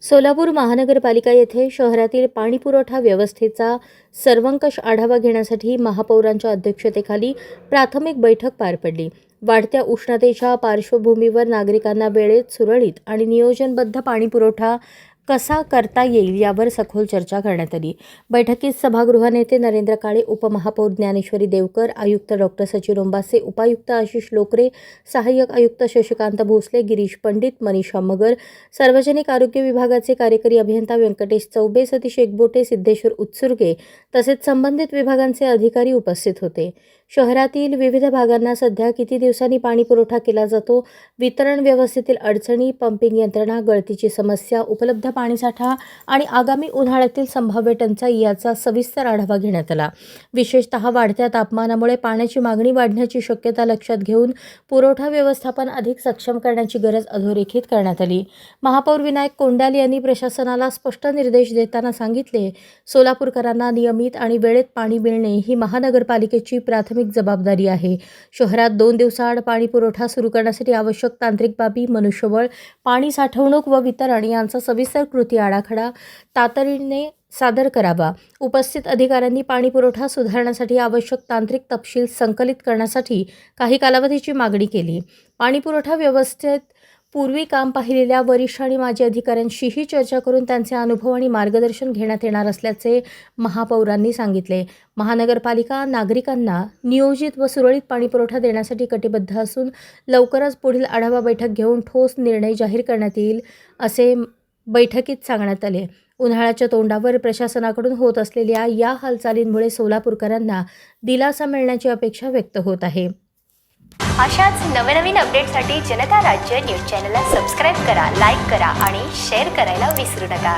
सोलापूर महानगरपालिका येथे शहरातील पाणीपुरवठा व्यवस्थेचा सर्वंकष आढावा घेण्यासाठी महापौरांच्या अध्यक्षतेखाली प्राथमिक बैठक पार पडली। वाढत्या उष्णतेच्या पार्श्वभूमीवर नागरिकांना वेळेत सुरळीत आणि नियोजनबद्ध पाणीपुरवठा कसा करता येईल यावर सखोल चर्चा करण्यात आली। बैठकीत सभागृह नेते नरेंद्र काळे, उपमहापौर ज्ञानेश्वरी देवकर, आयुक्त डॉक्टर सचिन ओंबासे, उपायुक्त आशिष लोकरे, सहाय्यक आयुक्त शशिकांत भोसले, गिरीश पंडित, मनीषा मगर, सार्वजनिक आरोग्य विभागाचे कार्यकारी अभियंता व्यंकटेश चौबे, सतीश एकबोटे, सिद्धेश्वर उत्सुर्गे तसेच संबंधित विभागांचे अधिकारी उपस्थित होते। शहरातील विविध भागांना सध्या किती दिवसांनी पाणी पुरवठा केला जातो, वितरण व्यवस्थेतील अडचणी, पंपिंग यंत्रणा, गळतीची समस्या, उपलब्ध पाणीसाठा आणि आगामी उन्हाळ्यातील संभाव्य टंचाई याचा सविस्तर आढावा घेण्यात आला। विशेषतः वाढत्या तापमानामुळे पाण्याची मागणी वाढण्याची शक्यता लक्षात घेऊन पुरवठा व्यवस्थापन अधिक सक्षम करण्याची गरज अधोरेखित करण्यात आली। महापौर विनायक कोंडाल यांनी प्रशासनाला स्पष्ट निर्देश देताना सांगितले, सोलापूरकरांना नियमित आणि वेळेत पाणी मिळणे ही महानगरपालिकेची प्राथमिक जबाबदारी आहे। शहरात 2 दिवसाआड पाणी पुरवठा सुरू करण्यासाठी आवश्यक तांत्रिक बाबी, मनुष्यबळ, पाणी साठवणूक व वितरण यांचा सविस्तर कृती आराखडा तातडीने सादर करावा। उपस्थित अधिकाऱ्यांनी पाणी पुरवठा सुधारण्यासाठी आवश्यक तांत्रिक तपशील संकलित करण्यासाठी काही कालावधीची मागणी केली। पाणी पुरवठा व्यवस्थेत पूर्वी काम पाहिलेल्या वरिष्ठ आणि माजी अधिकाऱ्यांशीही चर्चा करून त्यांचे अनुभव आणि मार्गदर्शन घेण्यात येणार असल्याचे महापौरांनी सांगितले। महानगरपालिका नागरिकांना नियोजित व सुरळीत पाणीपुरवठा देण्यासाठी कटिबद्ध असून लवकरच पुढील आढावा बैठक घेऊन ठोस निर्णय जाहीर करण्यात येईल असे बैठकीत सांगण्यात आले। उन्हाळ्याच्या तोंडावर प्रशासनाकडून होत असलेल्या या हालचालींमुळे सोलापूरकरांना दिलासा मिळण्याची अपेक्षा व्यक्त होत आहे। अशाच नवनवीन अपडेटसाठी जनता राज्य न्यूज चॅनलला सबस्क्राईब करा, लाईक करा आणि शेअर करायला विसरू नका।